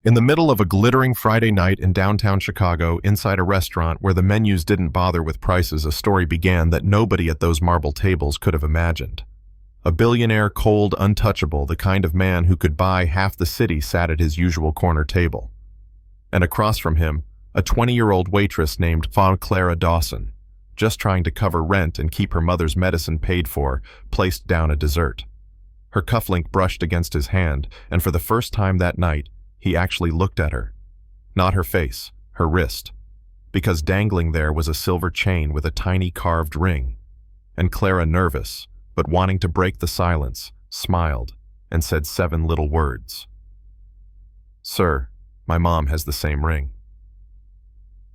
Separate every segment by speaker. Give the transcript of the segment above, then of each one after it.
Speaker 1: In the middle of a glittering Friday night in downtown Chicago, inside a restaurant where the menus didn't bother with prices, a story began that nobody at those marble tables could have imagined. A billionaire, cold, untouchable, the kind of man who could buy half the city, sat at his usual corner table. And across from him, a 20-year-old waitress named Clara Dawson, just trying to cover rent and keep her mother's medicine paid for, placed down a dessert. Her cufflink brushed against his hand, and for the first time that night, he actually looked at her. Not her face, her wrist, because dangling there was a silver chain with a tiny carved ring. And Clara, nervous, but wanting to break the silence, smiled and said 7 little words. "Sir, my mom has the same ring."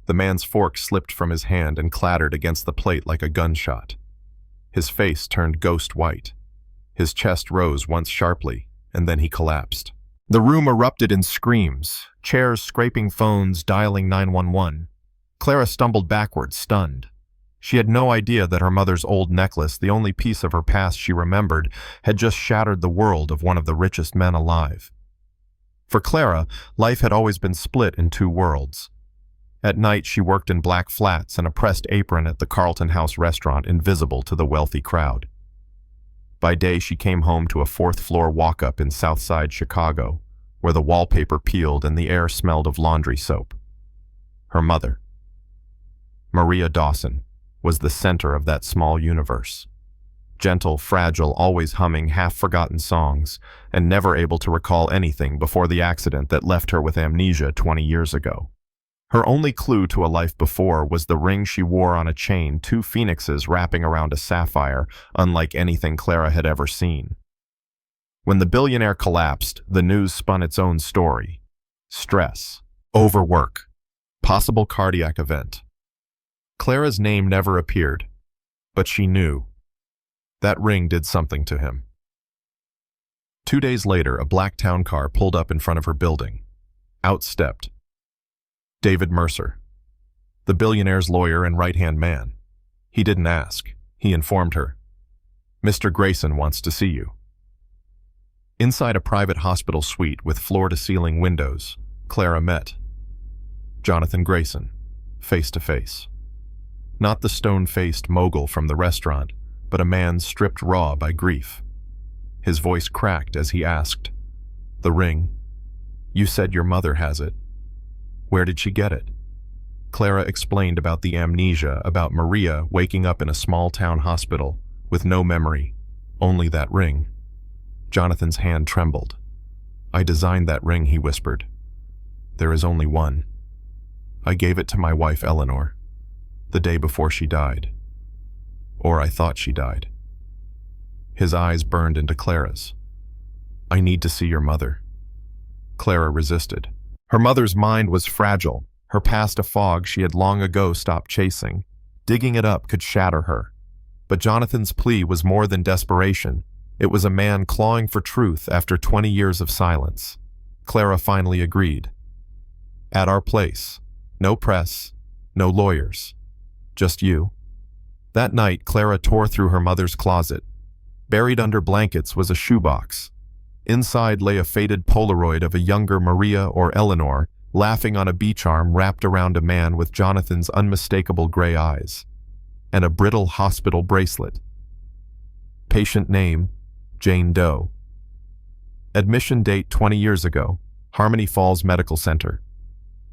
Speaker 1: The man's fork slipped from his hand and clattered against the plate like a gunshot. His face turned ghost white. His chest rose once sharply, and then he collapsed. The room erupted in screams, chairs scraping phones, dialing 911. Clara stumbled backward, stunned. She had no idea that her mother's old necklace, the only piece of her past she remembered, had just shattered the world of one of the richest men alive. For Clara, life had always been split in 2 worlds. At night, she worked in black flats and a pressed apron at the Carlton House restaurant, invisible to the wealthy crowd. By day, she came home to a 4th-floor walk-up in Southside Chicago, where the wallpaper peeled and the air smelled of laundry soap. Her mother, Maria Dawson, was the center of that small universe. Gentle, fragile, always humming half-forgotten songs, and never able to recall anything before the accident that left her with amnesia 20 years ago. Her only clue to a life before was the ring she wore on a chain, 2 phoenixes wrapping around a sapphire, unlike anything Clara had ever seen. When the billionaire collapsed, the news spun its own story. Stress, overwork, possible cardiac event. Clara's name never appeared, but she knew. That ring did something to him. 2 days later, a black town car pulled up in front of her building. Out stepped David Mercer, the billionaire's lawyer and right-hand man. He didn't ask. He informed her. "Mr. Grayson wants to see you." Inside a private hospital suite with floor-to-ceiling windows, Clara met Jonathan Grayson, face to face. Not the stone-faced mogul from the restaurant, but a man stripped raw by grief. His voice cracked as he asked, "The ring? You said your mother has it. Where did she get it?" Clara explained about the amnesia, about Maria waking up in a small-town hospital with no memory, only that ring. Jonathan's hand trembled. "I designed that ring," he whispered. "There is only one. I gave it to my wife Eleanor, the day before she died. Or I thought she died." His eyes burned into Clara's. "I need to see your mother." Clara resisted. Her mother's mind was fragile, her past a fog she had long ago stopped chasing. Digging it up could shatter her. But Jonathan's plea was more than desperation. It was a man clawing for truth after 20 years of silence. Clara finally agreed. "At our place. No press, no lawyers. Just you." That night, Clara tore through her mother's closet. Buried under blankets was a shoebox. Inside lay a faded Polaroid of a younger Maria or Eleanor, laughing on a beach arm wrapped around a man with Jonathan's unmistakable gray eyes, and a brittle hospital bracelet. Patient name, Jane Doe. Admission date 20 years ago, Harmony Falls Medical Center.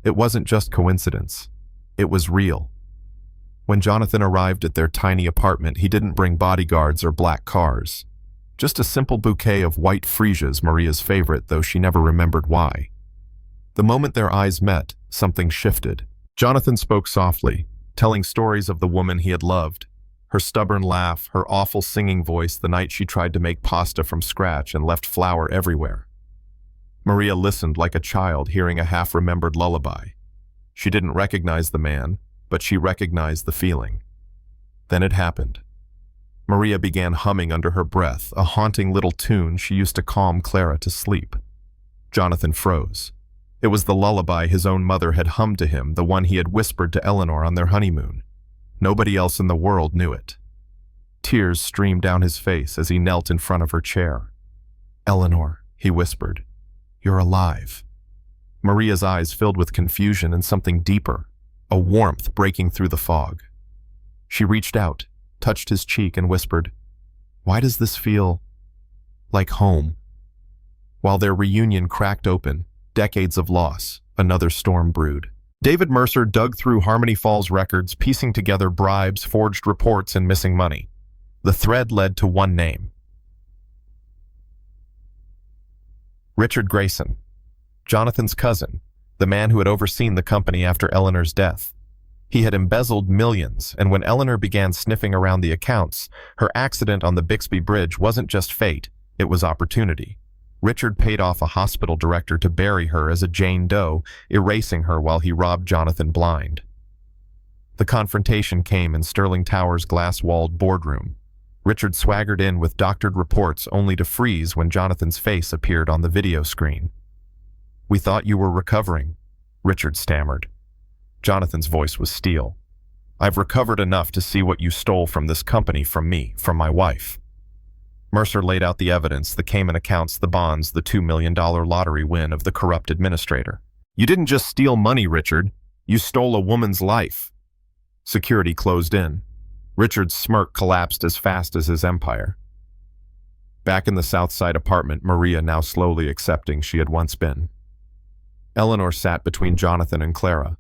Speaker 1: It wasn't just coincidence. It was real. When Jonathan arrived at their tiny apartment, he didn't bring bodyguards or black cars. Just a simple bouquet of white freesias, Maria's favorite, though she never remembered why. The moment their eyes met, something shifted. Jonathan spoke softly, telling stories of the woman he had loved. Her stubborn laugh, her awful singing voice the night she tried to make pasta from scratch and left flour everywhere. Maria listened like a child hearing a half-remembered lullaby. She didn't recognize the man, but she recognized the feeling. Then it happened. Maria began humming under her breath, a haunting little tune she used to calm Clara to sleep. Jonathan froze. It was the lullaby his own mother had hummed to him, the one he had whispered to Eleanor on their honeymoon. Nobody else in the world knew it. Tears streamed down his face as he knelt in front of her chair. "Eleanor," he whispered, "you're alive." Maria's eyes filled with confusion and something deeper, a warmth breaking through the fog. She reached out, touched his cheek, and whispered, "Why does this feel like home?" While their reunion cracked open, decades of loss, another storm brewed. David Mercer dug through Harmony Falls records, piecing together bribes, forged reports, and missing money. The thread led to one name: Richard Grayson, Jonathan's cousin, the man who had overseen the company after Eleanor's death. He had embezzled millions, and when Eleanor began sniffing around the accounts, her accident on the Bixby Bridge wasn't just fate, it was opportunity. Richard paid off a hospital director to bury her as a Jane Doe, erasing her while he robbed Jonathan blind. The confrontation came in Sterling Tower's glass-walled boardroom. Richard swaggered in with doctored reports only to freeze when Jonathan's face appeared on the video screen. "We thought you were recovering," Richard stammered. Jonathan's voice was steel. "I've recovered enough to see what you stole from this company from me, from my wife." Mercer laid out the evidence, the Cayman accounts, the bonds, the $2 million lottery win of the corrupt administrator. "You didn't just steal money, Richard. You stole a woman's life." Security closed in. Richard's smirk collapsed as fast as his empire. Back in the South Side apartment, Maria now slowly accepting she had once been. Eleanor sat between Jonathan and Clara.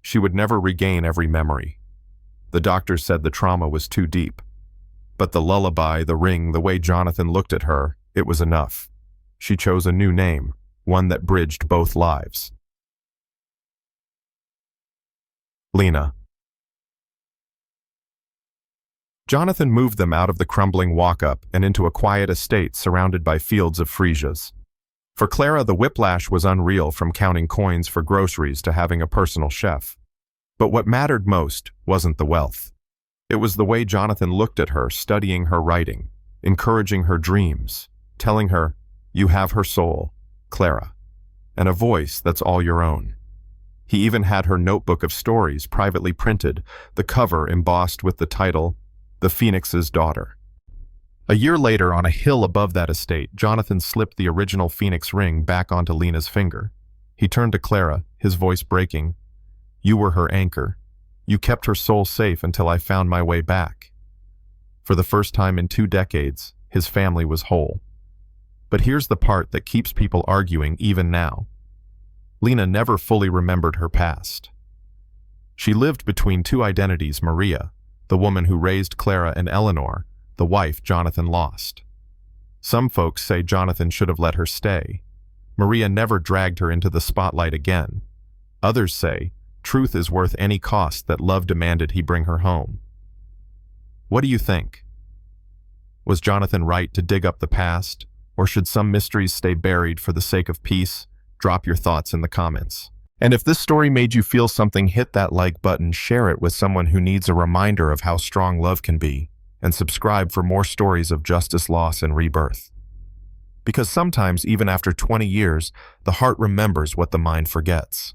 Speaker 1: She would never regain every memory. The doctors said the trauma was too deep. But the lullaby, the ring, the way Jonathan looked at her, it was enough. She chose a new name, one that bridged both lives. Lena. Jonathan moved them out of the crumbling walk-up and into a quiet estate surrounded by fields of freesias. For Clara, the whiplash was unreal, from counting coins for groceries to having a personal chef. But what mattered most wasn't the wealth. It was the way Jonathan looked at her, studying her writing, encouraging her dreams, telling her, "You have her soul, Clara, and a voice that's all your own." He even had her notebook of stories privately printed, the cover embossed with the title, "The Phoenix's Daughter." A year later, on a hill above that estate, Jonathan slipped the original Phoenix ring back onto Lena's finger. He turned to Clara, his voice breaking. "You were her anchor. You kept her soul safe until I found my way back." For the first time in 2 decades, his family was whole. But here's the part that keeps people arguing even now. Lena never fully remembered her past. She lived between 2 identities: Maria, the woman who raised Clara and Eleanor, the wife Jonathan lost. Some folks say Jonathan should have let her stay. Maria never dragged her into the spotlight again. Others say truth is worth any cost that love demanded he bring her home. What do you think? Was Jonathan right to dig up the past, or should some mysteries stay buried for the sake of peace? Drop your thoughts in the comments. And if this story made you feel something, hit that like button, share it with someone who needs a reminder of how strong love can be, and subscribe for more stories of justice, loss, and rebirth. Because sometimes, even after 20 years, the heart remembers what the mind forgets.